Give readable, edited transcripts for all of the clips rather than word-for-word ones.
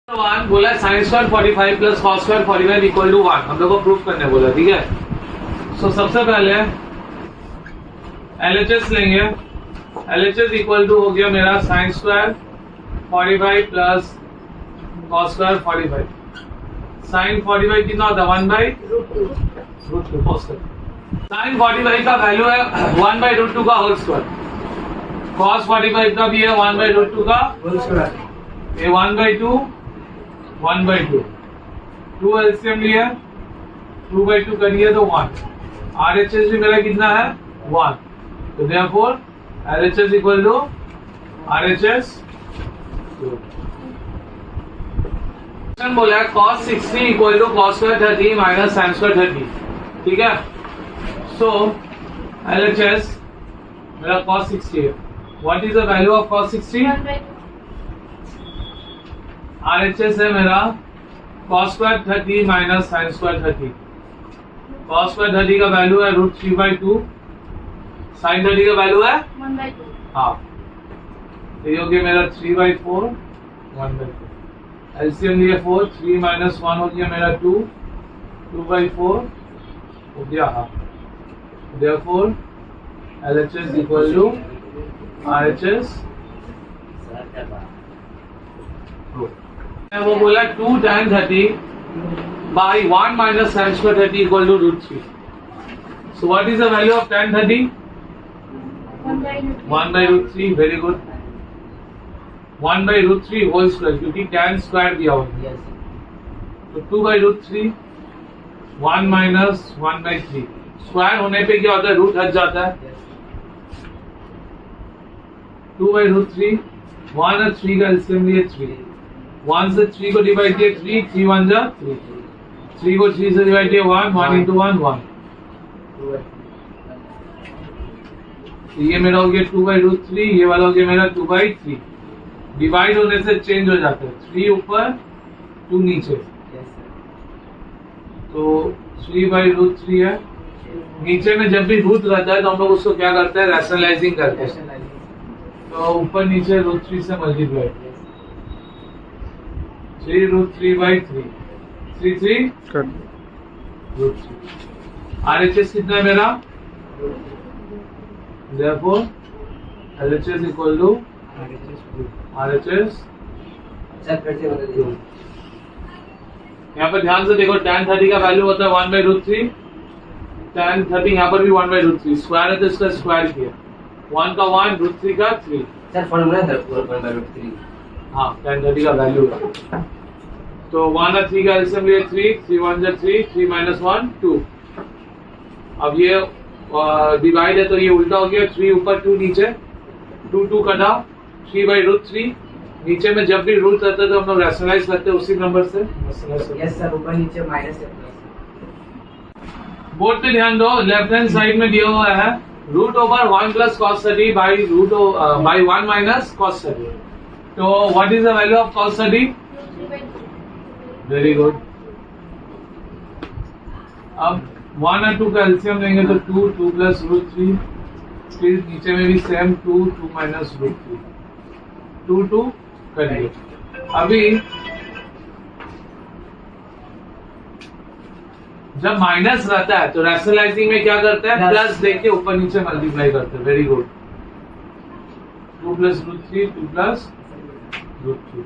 One बोला sine square 45 plus cos square 45 equal to 1 हम लोग को प्रूफ करने बोला, ठीक है। सो सबसे पहले LHS लेंगे। LHS इक्वल टू हो गया मेरा sine square 45 plus cos square 45। Sine 45 कितना होता है 1/√2 कॉस स्क्वायर। साइन 45 का वैल्यू है 1/√2 का होल स्क्वायर। कॉस 45 का भी है 1/√2 का होल स्क्वायर। ये 1/2 1/2 2 एलसीएम लिया 2/2 करिए तो 1। RHS भी मेरा कितना है 1। तो therefore LHS equal to RHS। Question बोला है cos 60 equal to cos square 30 minus sin square 30, ठीक है। सो LHS मेरा cos 60 है। What is the value of cos 60? RHS है मेरा cos square 30 minus sin square 30। cos square 30 का value है √3/2, sin 30 का वैल्यू है 1/2। हाँ, तो ये हो गया मेरा 3/4 1/4। एलसीएम लिया 4, 3 माइनस 1 हो गया मेरा 2, 2/4 हो गया half. Therefore LHS equal to RHS। वो बोला 2 tan 30 by 1 minus sin square 30 equal to √3। So what is the value of tan 30? 1/√3। Very good। 1/√3 whole square क्योंकि tan स्क्वायर दिया हुआ है। तो 2/√3 1 minus 1/3 स्क्वायर होने पे क्या होता है रूट हट जाता है। 2/√3 1 और 3 का एलसीएम लिए 3। 1 से 3 को डिवाइड किया 3, 3 1 जा 3, 3 को 3 से डिवाइड किया 1, 1 into 1 1। तो ये मेरा हो गया 2/√3, ये वाला हो गया मेरा 2/3। डिवाइड होने से चेंज हो जाता है, 3 ऊपर 2 नीचे। तो 3/√3 है। नीचे में जब भी रूट रहता है तो हम लोग उसको क्या करते हैं रैशनलाइजिंग करते हैं। तो ऊपर नीचे √3 से मल्टीप्लाई 3√3/3 3 √3। RHS कितना है मेरा? Therefore LHS equal to RHS। यहाँ पर ध्यान से देखो tan 30 का वैल्यू होता है 1/√3। tan 30 यहाँ पर भी 1/√3 स्क्वायर है तो इसका स्क्वायर किया 1 का 1 √3 का 3। सर फॉर्मूला है 1/√3। हाँ tan 30 का वैल्यू है। तो 1 और 3 का एलसीएम लिए 3, 3 1 जा 3, 3 माइनस 1 2। अब ये डिवाइड है तो ये उल्टा हो गया, 3 ऊपर 2 नीचे, 2 2 कटा 3/√3। नीचे में जब भी रूट रहता है तो हम लोग रैशनलाइज करते हैं उसी नंबर से। यस सर, ऊपर नीचे माइनस है प्लस। बोर्ड पे ध्यान दो, लेफ्ट हैंड साइड में दिया हुआ है √1 plus cos 30 by 1 minus cos 30। तो what is the value of cos 30? Very good. अब 1 और 2 का एलसीएम लेंगे तो 2 2 प्लस √3, फिर नीचे में भी सेम 2 2 माइनस √3 2 2 करिए। अभी जब माइनस रहता है तो रैशनलाइजिंग में क्या करते हैं प्लस देख के ऊपर नीचे मल्टीप्लाई करते हैं। Very good. 2 प्लस √3 2 प्लस √3,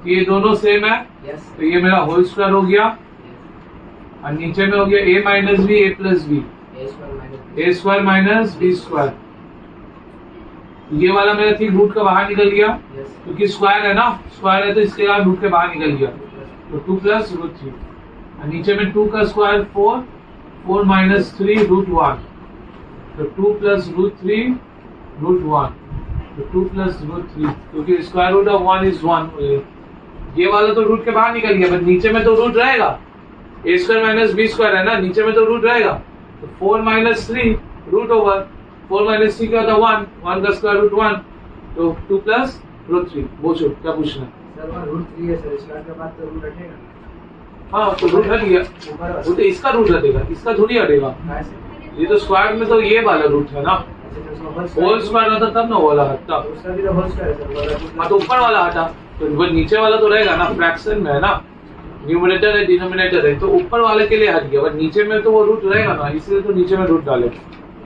ये दोनों सेम है तो ये मेरा होल स्क्वायर हो गया और नीचे में हो गया a minus B a plus B a square minus B square. ये वाला मेरा ठीक रूट का बाहर निकल गया क्योंकि स्क्वायर है ना, स्क्वायर है तो इसके बाद रूट के बाहर निकल गया तो 2 प्लस √3 और नीचे में 2 का स्क्वायर 4, 4 माइनस 3 √1 तो 2 प्लस √3 √1 तो 2 प्लस √3 क्योंकि स्क्वायर रूट ऑफ 1 इज 1। ये वाला तो रूट के बाहर निकल गया बट नीचे में तो रूट रहेगा, a square minus B square है ना, नीचे में तो रूट रहेगा। तो 4 माइनस 3 रूट ओवर 4 माइनस 3 क्या होता है 1, 1 का स्क्वायर रूट 1 तो 2 प्लस √3। पूछो क्या पूछना है? सर वहाँ √3 है सर, स्क्वायर के बाद तो रूट हटेगा। हाँ तो रूट हट गया, वो तो इसका रूट हटेगा, इसका थोड़ी हटेगा। ये तो स्क्वायर में तो ये वाला रूट है ना। होल स्क्वायर होता तब ना वो वाला हटता। उसका भी तो होल स्क्वायर है सर। हाँ तो ऊपर वाला हटा तो वो नीचे वाला तो रहेगा ना, फ्रैक्शन में है ना, न्यूमरेटर है डिनोमिनेटर है, तो ऊपर वाले के लिए हट गया, बट नीचे में तो वो रूट रहेगा ना, इसलिए तो नीचे में रूट डाले।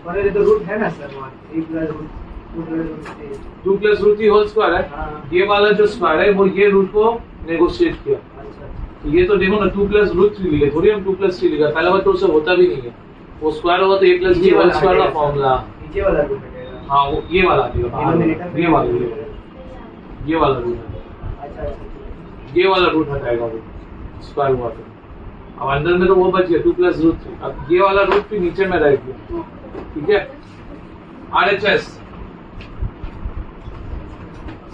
और ये तो रूट है ना sir, 1 3 + root 2 + root 3 2 + root 3 whole square है। हाँ। ये वाला जो स्क्वायर है वो ये रूट को नेगोशिएट किया। अच्छा तो ये तो देखो ना 2 + रूट 3 लिखे, थोड़ी हम 2 + 3 लिखा, पहला बार तो उससे होता भी नहीं है, वो स्क्वायर होगा तो a + b होल स्क्वायर का फॉर्मूला। नीचे वाला रूट है। हाँ वो ये वाला आएगा, ये वाला रूट, अच्छा अच्छा ये वाला रूट हटाएगा वो स्क्वायर हुआ तो। अब अंदर में तो वो बच गया 2 + रूट 3, अब ये वाला रूट भी नीचे में रह गया। ठीक है, RHS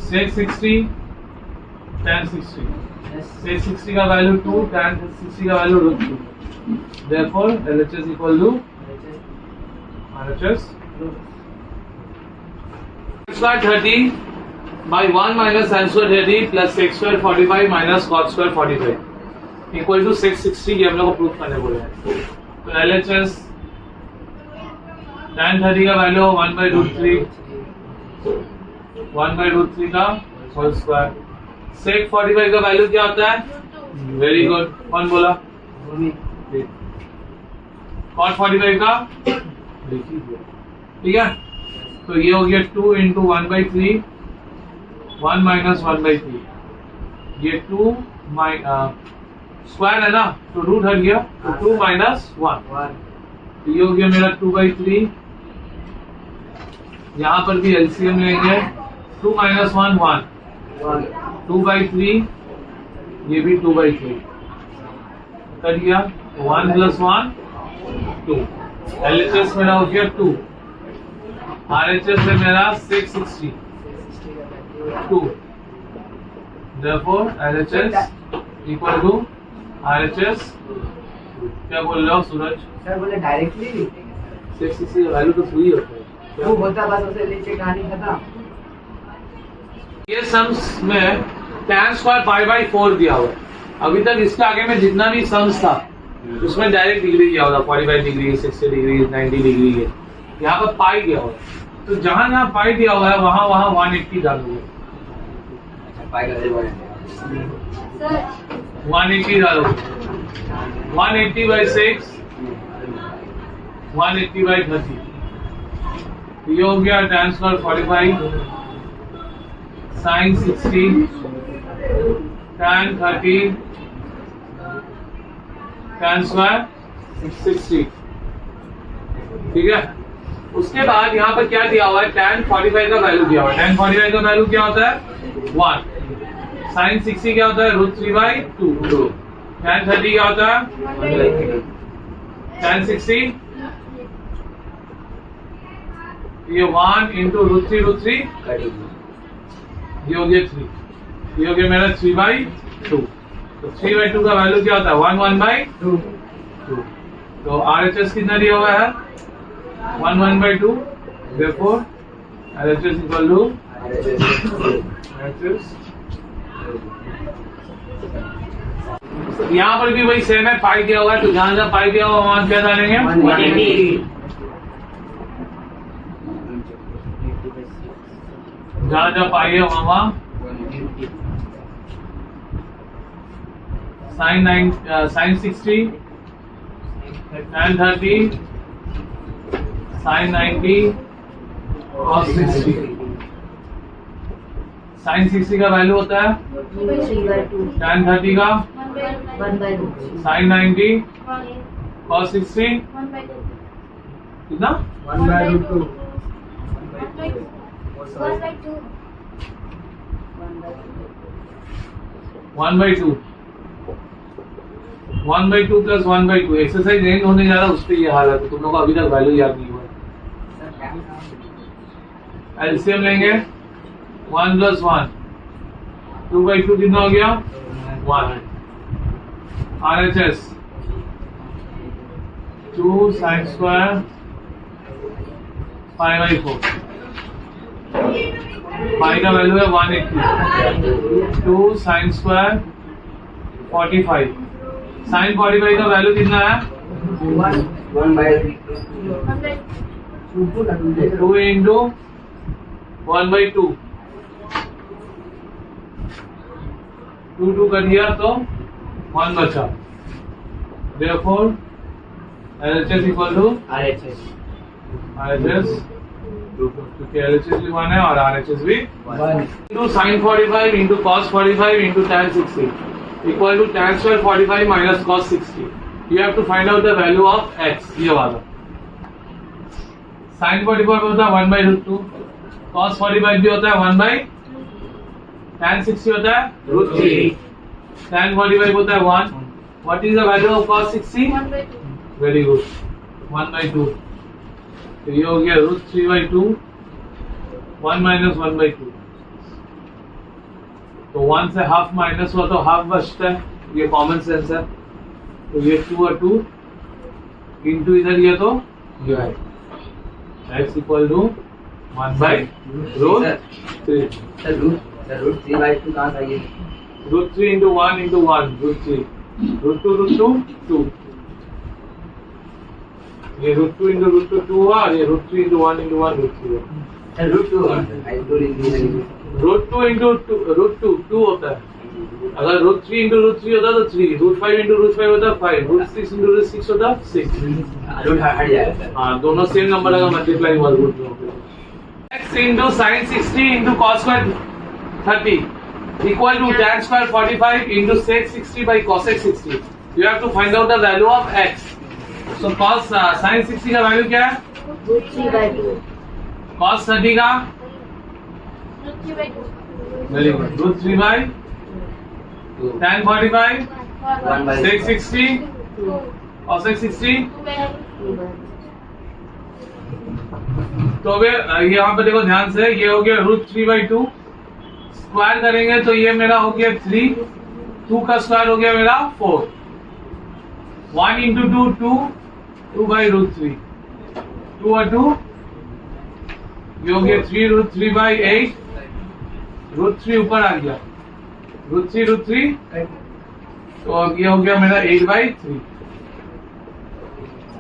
660 tan 60, 660 का वैल्यू 2, tan 60 का value √2, therefore LHS equal to RHS square 30 by 1 minus sin square 30 plus sec square 45 minus cot square 45 equal to 660। ये हम लोग को प्रूफ करने बोले हैं। तो LHS tan 30 का वैल्यू 1/√3, 1/√3 का होल स्क्वायर। sec 45 का वैल्यू क्या होता है? वेरी गुड, कौन बोला? cot 45 का ठीक है, तो ये हो गया 2 × 1/3, 1 - 1/3, ये 2 स्क्वायर है ना, तो रूट हट गया, तो 2 - 1, तो ये हो गया मेरा 2/3। यहाँ पर भी एलसीएम लेंगे, 2 - 1 1, 2/3, ये भी 2/3 कर दिया, 1 + 1 2, LHS मेरा हो गया 2, RHS है मेरा 660 2, therefore LHS equal to RHS। क्या बोल रहे हो सूरज? सर बोले डायरेक्टली लिखते 660 का वैल्यू तो 2 ही होता है। वो होता बस उसे नीचे कहानी खत्म। ये सम्स में tan स्क्वायर π/4 दिया हुआ है। अभी तक इसके आगे में जितना भी सम्स था उसमें डायरेक्ट डिग्री दिया हुआ था, 45 डिग्री, 60 डिग्री, 90 डिग्री के, यहाँ पर पाई दिया हुआ है, तो जहां जहां पाई दिया हुआ है वहां वहां 180 डालोगे। 180 डालोगे, 180/6, 180/30, ये हो गया tan square 45 sin 60 tan 30 tan square 60। ठीक है, उसके बाद यहाँ पर क्या दिया हुआ है? tan 45 का वैल्यू दिया हुआ है। tan 45 का वैल्यू क्या होता है? 1। sin 60 क्या होता है? √3/2। tan 30 क्या होता है? tan 60 ये 1 × √3, ये हो गया 3, ये हो गया मेरा 3/2। तो 3/2 का वैल्यू क्या होता है? 1 1/2। तो RHS कितना दिया हुआ है? 1 1/2, therefore LHS equal to RHS। यहाँ पर भी वही सेम है, पाई दिया हुआ है, तो जहां जहां पाई दिया हुआ वहां क्या डालेंगे? 180। जहां जहां पाई है वहां sin 60 tan 30 sin 90 cos 60। sin 60 का वैल्यू होता है 3/2, tan 30 का 1/2, sin 90 cos 60 कितना? 1/2 1/2 1/2 + 1/2 एक्सरसाइज एंड होने जा रहा है, उस पर ये हाल है, तो तुम लोग को अभी तक वैल्यू याद नहीं हुआ। एलसीएम लेंगे, 1 + 1 2/2 कितना हो गया? 1। RHS 2 sin स्क्वायर π/4, पाई का वैल्यू है 180, 2 sin स्क्वायर 45, sin 45 का वैल्यू कितना है? 1/3 2 into 1 by 2 2 कर दिया तो 1 बचा, therefore LHS equal to RHS RHS, क्योंकि LHS भी 1 है और RHS भी 1 into sin 45 into cos 45 into tan 60 equal to tan square 45 minus cos 60. You have to find out the value of x. ये वाला sin 45 होता है 1 by root 2, cos 45 भी होता है 1 by tan 60 होता है root 3 tan 45 होता है 1. What is the value of cos 60? 1 by 2. Very good, 1 by 2. तो ये हो गया root 3 by 2, 1 minus 1 by 2. तो 1 से हाफ माइनस हुआ तो हाफ बचता है, ये कॉमन सेंस है. तो ये 2 और 2 इंटू इधर ये तो x equal to 1 by root 3. Sir root 3 by 2 कहाँ था ये? root 3 into 1 into 1 root 3 root 2 2. ये root 2 into root 2 2 हुआ और ये root 3 into 1 into 1 root 3 हुआ. सर रूट 2 आई तो लिख root 2 into root 2 2 होता है. अगर root 3 into root 3 होता तो 3, root 5 into root 5 होता 5, root 6 into root 6 होता 6. रूट हट जाएगा सर. हाँ, दोनों सेम नंबर अगर मल्टीप्लाई हुआ रूट में. x into sin 60 into cos square 30 equal to tan square 45 into sec 60 by cosec 60. You have to find out the value of x. So cos sin 60 का value क्या है? Root 3 by 2. cos 30 का Root 3 by 2. Very good, root 3 by tan 45 1 by sec 60 2. cosec 60. 2 by 3 by. तो अभी यहाँ पे देखो ध्यान से, ये हो गया रूट 3 by 2. स्क्वायर करेंगे तो ये मेरा हो गया 3, 2 का स्क्वायर हो गया मेरा 4. 1 into 2 2, 2 by root 3, 2 और 2 ये हो गया 3 root 3 by 8. root 3 ऊपर आ गया, root 3 तो अब ये हो गया मेरा 8 by 3.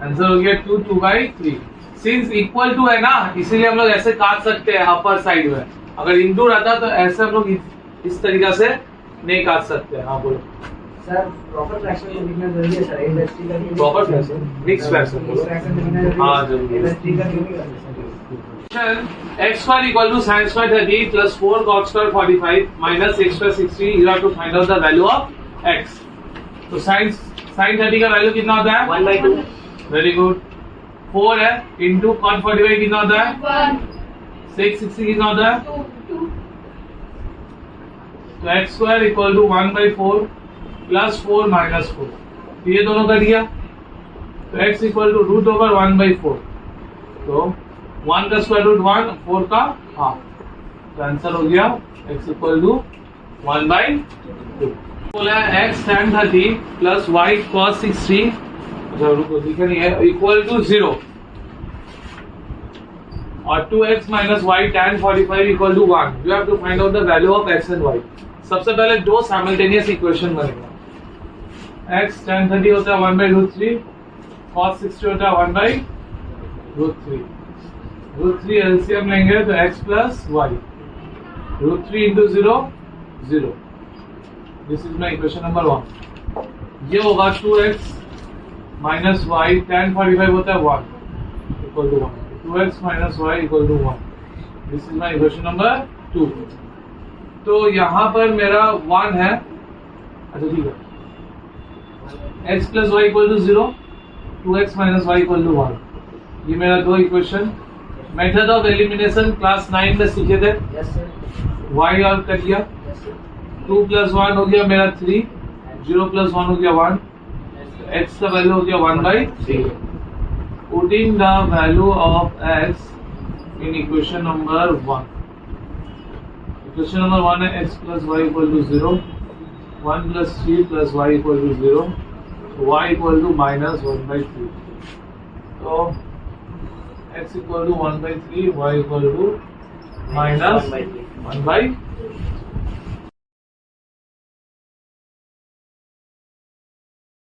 आंसर हो गया 2 by 3. सिंस इक्वल टू है ना, इसीलिए हम लोग ऐसे काट सकते हैं अपर साइड में. अगर इंटू रहता तो ऐसे हम लोग इस तरीका से नहीं काट सकते. हाँ बोलो. सर प्रॉपर फ्रैक्शन को लिखना जरूरी है सर. एलएचटी का प्रॉपर फ्रैक्शन, मिक्स फ्रैक्शन बोलो. हाँ जरूरी है. एलएचटी का क्यों नहीं करते sir? x square equal to sin square 30 plus 4 cos square 45 minus x square 60. You have to find out the value of x. तो sin 30 का वैल्यू कितना होता है? 1 by 2. Very good. 4 है इंटू cos 45 कितना होता है? 1. sec 60 कितना होता है? 2. तो x square equal to 1 by 4 plus 4 minus 4. तो ये दोनों कर दिया. तो x equal to root over 1 by 4. तो 1 का स्क्वायर रूट 1, 4 का हाफ. तो आंसर हो गया x इक्वल टू 1 by 2. बोला है x tan 30 plus y cos 60 लिखा नहीं है इक्वल टू 0 और 2x minus y tan 45 equal to 1. You have to find out the value of x and y. सबसे पहले दो साइमल्टेनियस इक्वेशन बनेगा. x tan 30 होता है 1 by root 3, cos 60 होता है 1 by root 3. root 3 एलसीएम लेंगे तो x plus y. root 3 into 0 0. This is my equation number 1. ये होगा 2x माइनस y tan 45 होता है 1 equal to 1. 2x minus y equal to 1. This is my equation number 2. तो यहाँ पर मेरा 1 है. अच्छा ठीक है. x plus y equal to 0, 2x minus y equal to 1. ये मेरा दो equation. Method of elimination class 9 में सीखे थे. Yes sir. y और कर दिया. 2 प्लस 1 हो गया मेरा 3, 0 प्लस 1 हो गया 1. x का वैल्यू हो गया 1 by 3. Putting the value of x in equation number 1. Equation number 1 है x plus y equal to 0, 1 plus 3 plus y equal to 0, y equal to minus 1 by 3. So x equal to 1 by 3, y equal to minus 1 by 3.